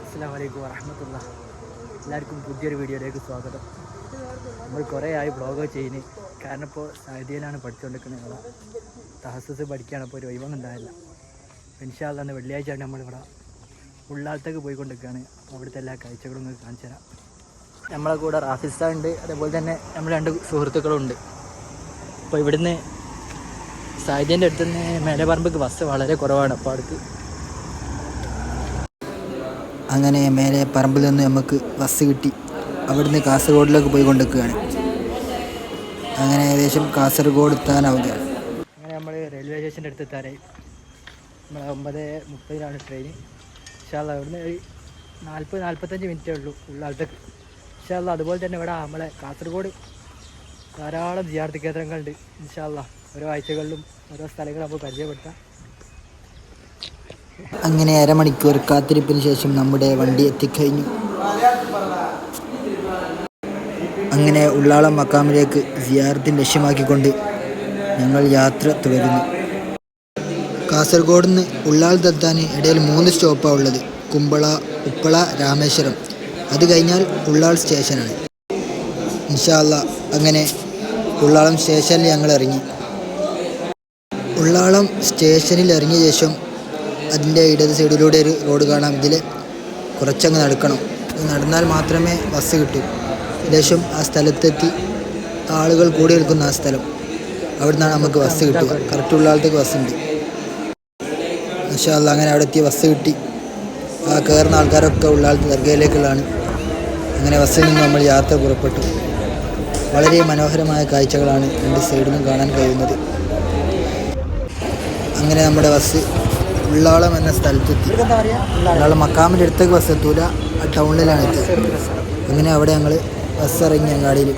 അസ്സലാമു അലൈക്കും വറഹ്മത്തുള്ളാഹി. എല്ലാവർക്കും പുതിയൊരു വീഡിയോയിലേക്ക് സ്വാഗതം. നമ്മൾ കുറേ ആയി വ്ളോഗ് ചെയ്യുന്നത്, കാരണം ഇപ്പോൾ സൗദിയിലാണ് പഠിച്ചുകൊണ്ടിരിക്കുന്നത്. ഞങ്ങൾ തഹസ്സുസ് പഠിക്കുകയാണ്. അപ്പോൾ ഒരു ഒഴിവൊന്നും ഉണ്ടായില്ല. ഇൻഷാ അല്ലാഹ് അന്ന് വെള്ളിയാഴ്ചയാണ് നമ്മളിവിടെ ഉള്ളാളത്തേക്ക് പോയിക്കൊണ്ടിരിക്കുകയാണ്. അപ്പോൾ അവിടുത്തെ എല്ലാ കാഴ്ചകളും നിങ്ങൾക്ക് കാണിച്ചു തരാം. നമ്മളെ കൂടെ റാഫിസ ഉണ്ട്, അതേപോലെ തന്നെ നമ്മൾ 2 സുഹൃത്തുക്കളുണ്ട്. അപ്പോൾ ഇവിടുന്ന് സൗദിൻ്റെ അടുത്തുനിന്ന് മേലെപ്പറമ്പക്ക് ബസ് വളരെ കുറവാണ്. അപ്പോൾ അടുത്ത് അങ്ങനെ മേലെ പറമ്പിൽ നിന്ന് നമുക്ക് ബസ് കിട്ടി. അവിടുന്ന് കാസർഗോഡിലേക്ക് പോയി കൊണ്ടിരിക്കുകയാണ്. അങ്ങനെ ഏകദേശം കാസർഗോഡ് എത്താനാവുകയാണ്. അങ്ങനെ നമ്മൾ റെയിൽവേ സ്റ്റേഷൻ്റെ അടുത്ത് എത്താറായി. നമ്മൾ 9:30 ട്രെയിൻ. ഇൻഷാ അല്ലാഹ് ഇവിടുന്ന് ഒരു 40-45 മിനിറ്റേ ഉള്ളൂ ഉള്ളാളത്തേക്ക്. ഇൻഷാ അല്ലാഹ് അതുപോലെ തന്നെ ഇവിടെ നമ്മളെ കാസർഗോഡ് ധാരാളം സിയാറത്ത് കേന്ദ്രങ്ങളുണ്ട്. ഇൻഷാ അല്ലാഹ് ഓരോ ആഴ്ചകളിലും ഓരോ സ്ഥലങ്ങൾ നമുക്ക് പരിചയപ്പെടുത്താം. അങ്ങനെ അരമണിക്കൂർ കാത്തിരിപ്പിന് ശേഷം നമ്മുടെ വണ്ടി എത്തിക്കഴിഞ്ഞു. അങ്ങനെ ഉള്ളാളം മക്കാമിലേക്ക് സിയാറത്തിന് ലക്ഷ്യമാക്കിക്കൊണ്ട് ഞങ്ങൾ യാത്ര തുടരുന്നു. കാസർഗോഡ് നിന്ന് ഉള്ളാളത്തെത്താൻ ഇടയിൽ 3 സ്റ്റോപ്പാണ് ഉള്ളത്: കുമ്പള, ഉപ്പള, രാമേശ്വരം. അത് കഴിഞ്ഞാൽ ഉള്ളാൾ സ്റ്റേഷനാണ്. ഇൻഷാ അല്ലാഹ് അങ്ങനെ ഉള്ളാളം സ്റ്റേഷനിൽ ഞങ്ങൾ ഇറങ്ങി. ഉള്ളാളം സ്റ്റേഷനിൽ ഇറങ്ങിയ ശേഷം അതിൻ്റെ ഇടത് സൈഡിലൂടെ ഒരു റോഡ് കാണാം. ഇതിൽ കുറച്ചങ്ങ് നടക്കണം. നടന്നാൽ മാത്രമേ ബസ് കിട്ടൂ. ഏകദേശം ആ സ്ഥലത്തെത്തി, ആളുകൾ കൂടി നിൽക്കുന്ന ആ സ്ഥലം, അവിടെ നിന്നാണ് നമുക്ക് ബസ് കിട്ടുക. കറക്റ്റ് ഉള്ളാളത്തേക്ക് ബസ്സുണ്ട്. ഇൻഷാ അല്ലാഹ് അങ്ങനെ അവിടെ എത്തി ബസ് കിട്ടി. ആ കയറുന്ന ആൾക്കാരൊക്കെ ഉള്ളാളത്തെ ദർഗയിലേക്കുള്ളതാണ്. അങ്ങനെ ബസ്സിൽ നിന്ന് നമ്മൾ യാത്ര പുറപ്പെട്ടു. വളരെ മനോഹരമായ കാഴ്ചകളാണ് 2 സൈഡിലും കാണാൻ കഴിയുന്നത്. അങ്ങനെ നമ്മുടെ ബസ് ഉള്ളാളം എന്ന സ്ഥലത്തെത്തി. ഉള്ളാളം മക്കാമിൻ്റെ അടുത്തേക്ക് ബസ് എത്തൂല, ആ ടൗണിലാണ് എത്തിയത്. അങ്ങനെ അവിടെ ഞങ്ങൾ ബസ് ഇറങ്ങി അങ്ങാടിയിൽ.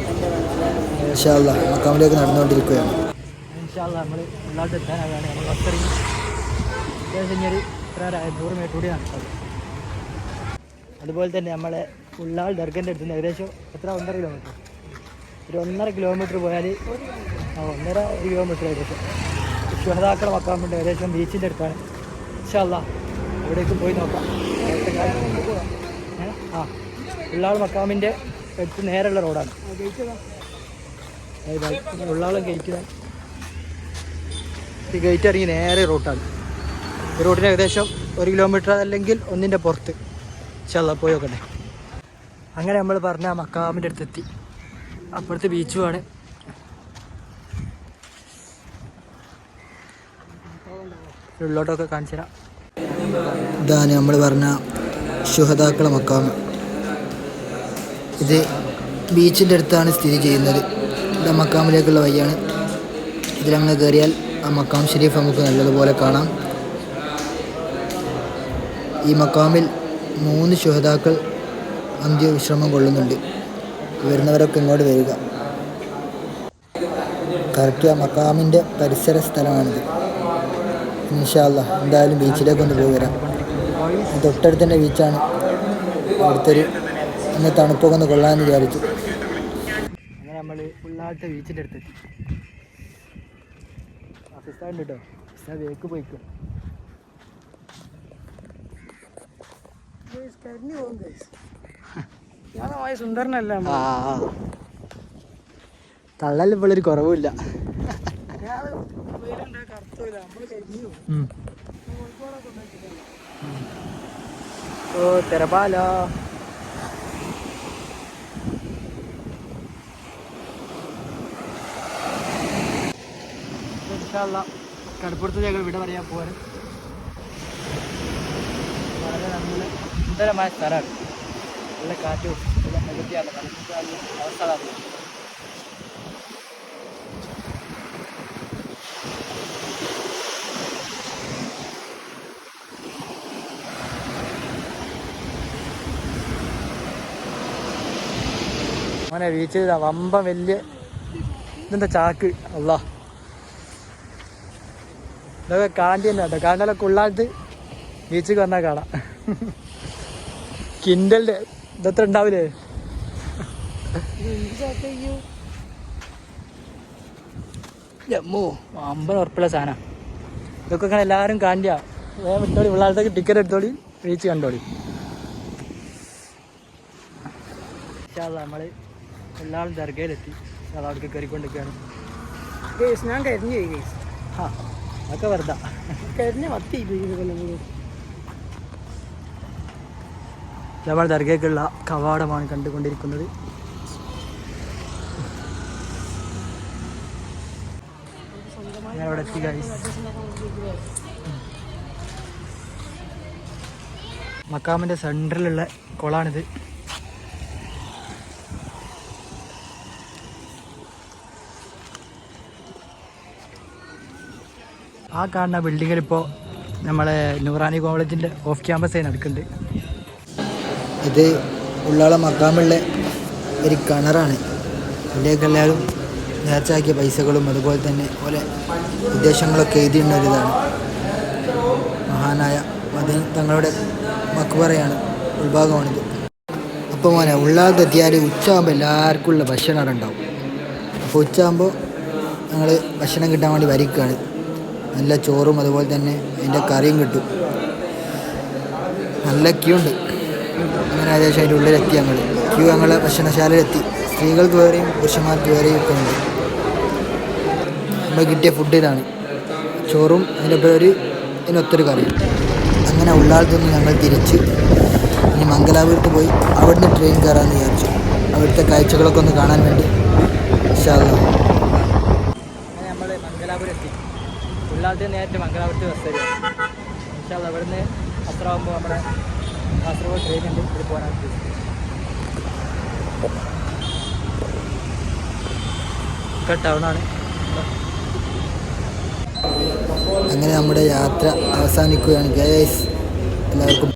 ഇൻഷാ അല്ലാഹ് മക്കാമിലേക്ക് നടന്നുകൊണ്ടിരിക്കുകയാണ്. ഇൻഷാ അല്ലാഹ് നമ്മൾ ഉള്ളാളത്ത് എത്താനാണ്. നമ്മൾ ബസ് ഇറങ്ങി അത്യാവശ്യം ഒരു 100 മീറ്റർ കൂടി നടക്കുന്നത്. അതുപോലെ തന്നെ നമ്മളെ ഉള്ളാൾ ദർഗൻ്റെ അടുത്ത് നിന്ന് ഏകദേശം 1.5 കിലോമീറ്റർ, ഒരു 1.5 കിലോമീറ്റർ പോയാൽ 1.5 കിലോമീറ്റർ ഏകദേശം ശുഹദാക്കള മക്കാമുണ്ട്. ഏകദേശം ബീച്ചിൻ്റെ അടുത്താണ്. ഇൻഷാ അല്ലാഹ് അവിടേക്ക് പോയി നോക്കാം. ഉള്ളാൾ മക്കാമിൻ്റെ അടുത്ത് നേരെയുള്ള റോഡാണ്. ഉള്ളാളം ഗേറ്റ് ഇറങ്ങി നേരെ റോട്ടാണ്. ഈ റോഡിന് ഏകദേശം 1 കിലോമീറ്റർ അല്ലെങ്കിൽ 1ൻ്റെ പുറത്ത്. ഇൻഷാ അല്ലാഹ് പോയി നോക്കണ്ടേ. അങ്ങനെ നമ്മൾ പറഞ്ഞ മക്കാമിൻ്റെ അടുത്തെത്തി. അപ്പുറത്ത് ബീച്ചുമാണ്. ഉള്ളോട്ടൊക്കെ കാണിച്ചു തരാം. ഇതാണ് നമ്മൾ പറഞ്ഞ ശുഹദാക്കള മക്കാം. ഇത് ബീച്ചിൻ്റെ അടുത്താണ് സ്ഥിതി ചെയ്യുന്നത്. ഇത് മക്കാമിലേക്കുള്ള വഴിയാണ്. ഇതിലങ്ങ് കയറിയാൽ ആ മക്കാം ഷരീഫ് നമുക്ക് നല്ലതുപോലെ കാണാം. ഈ മക്കാമിൽ 3 ശുഹദാക്കൾ അന്ത്യവിശ്രമം കൊള്ളുന്നുണ്ട്. വരുന്നവരൊക്കെ ഇങ്ങോട്ട് വരിക. കറക്റ്റ് ആ മക്കാമിൻ്റെ പരിസര സ്ഥലമാണിത്. ഇൻഷാ അല്ലാഹ് എന്തായാലും ബീച്ചിലേക്കൊന്ന് പോയി വരാം. തൊട്ടടുത്ത് തന്നെ ബീച്ചാണ്. അടുത്തൊരു ഇന്ന് തണുപ്പൊക്കെ ഒന്ന് കൊള്ളാമെന്ന് വിചാരിച്ചു. അങ്ങനെ നമ്മൾ ഉള്ളാളത്തെ ബീച്ചിൻ്റെ അടുത്തെത്തി. പാകിസ്ഥാൻ കേട്ടോ, വേക്ക് പോയിക്കോ. സുന്ദരനല്ല, തള്ളൽ ഇപ്പോഴൊരു കുറവുമില്ല. ഓ തെരബാല കടപ്പുറത്ത് ഞങ്ങൾ ഇവിടെ പറയാൻ പോകാൻ വളരെ നല്ല സുന്ദരമായ സ്ഥലമാണ്. നല്ല കാറ്റും നല്ല പ്രകൃതിയാണ്. അവസ്ഥകളാണ്. അങ്ങനെ ബീച്ചിൽ വമ്പം വലിയ ഇതെന്താ ചാക്ക്. അല്ലാ, ഇതൊക്കെ കാണ്ടി തന്നെ കേട്ടോ. കാണ്ടിലൊക്കെ ഉള്ളാളത്ത് ബീച്ചിൽ വന്നാൽ കാണാം. കിൻഡലിൻ്റെ ഇതത്ര ഉണ്ടാവില്ലേ? വമ്പൻ ഉറപ്പുള്ള സാധനം. ഇതൊക്കെ എല്ലാവരും കാണ്ടിയാ. വേഗം വിട്ടോളി, ഉള്ളാളത്തേക്ക് ടിക്കറ്റ് എടുത്തോളി, ബീച്ച് കണ്ടോളി. നമ്മൾ എല്ലാവരും ദർഗയിലെത്തി. അവിടേക്ക് കയറിക്കൊണ്ടിരിക്കുകയാണ്. ഞാൻ കരിഞ്ഞു പോയി ഗൈസ്. ആ അതൊക്കെ വെറുതെ കരിഞ്ഞ മത്തി നമ്മൾ ദർഗയ്ക്കുള്ള കവാടമാണ് കണ്ടുകൊണ്ടിരിക്കുന്നത്. ഞാൻ അവിടെ എത്തി ഗൈസ്. മക്കാമിൻ്റെ സെൻറ്ററിലുള്ള കുളമാണിത്. ആ കാണുന്ന ബിൽഡിങ്ങിൽ ഇപ്പോൾ നമ്മളെ നൂറാനി കോളേജിൻ്റെ ഓഫ് ക്യാമ്പസായി നടക്കുന്നുണ്ട്. ഇത് ഉള്ളാള മക്കാമുള്ള ഒരു കിണറാണ്. ഇതിലേക്ക് എല്ലാവരും നേർച്ചാക്കിയ പൈസകളും അതുപോലെ തന്നെ ഓലെ ഉദ്ദേശങ്ങളൊക്കെ എഴുതിയുള്ള ഒരിതാണ്. മഹാനായ മദീൻ തങ്ങളുടെ മക്ബറയാണ്, ഉൾഭാഗമാണിത്. അപ്പോൾ മോനെ ഉള്ളാളത്തെത്തിയാൽ ഉച്ചയാകുമ്പോൾ എല്ലാവർക്കും ഉള്ള ഭക്ഷണം അവിടെ ഉണ്ടാവും. അപ്പോൾ ഉച്ചയാകുമ്പോൾ ഞങ്ങൾ ഭക്ഷണം കിട്ടാൻ വേണ്ടി വരിക്കുകയാണ്. നല്ല ചോറും അതുപോലെ തന്നെ അതിൻ്റെ കറിയും കിട്ടും. നല്ല ക്യൂ ഉണ്ട്. അങ്ങനെ ഏകദേശം അതിൻ്റെ ഉള്ളിലെത്തി. ഞങ്ങൾ ഭക്ഷണശാലയിലെത്തി. സ്ത്രീകൾക്ക് വേറെയും പുരുഷന്മാർക്ക് വേറെയും ഒക്കെ ഉണ്ട്. നമ്മൾ കിട്ടിയ ഫുഡ് ഇതാണ്, ചോറും അതിൻ്റെ ഇതിനൊത്തൊരു കറിയും. അങ്ങനെ ഉള്ളാളത്തു നിന്ന് ഞങ്ങൾ തിരിച്ച് ഇനി മംഗലാപുരത്ത് പോയി അവിടുന്ന് ട്രെയിൻ കയറാമെന്ന് വിചാരിച്ചു. അവിടുത്തെ കാഴ്ചകളൊക്കെ ഒന്ന് കാണാൻ വേണ്ടി. ഇൻഷാ അല്ലാഹ്. അങ്ങനെ നമ്മൾ മംഗലാപുരം എത്തി. ഉള്ളാളത്ത് നേരിട്ട് മംഗലാപുരത്ത് ബസ് വരിക. പക്ഷേ അത് അവിടുന്ന് അത്ര ആകുമ്പോൾ നമ്മുടെ കാസർഗോഡ് ട്രെയിൻ ഉണ്ട്, ഇത് പോകാനാണ് ഒക്കെ ടൗണാണ്. അങ്ങനെ നമ്മുടെ യാത്ര അവസാനിക്കുകയാണ് ഗൈസ്. എല്ലാവർക്കും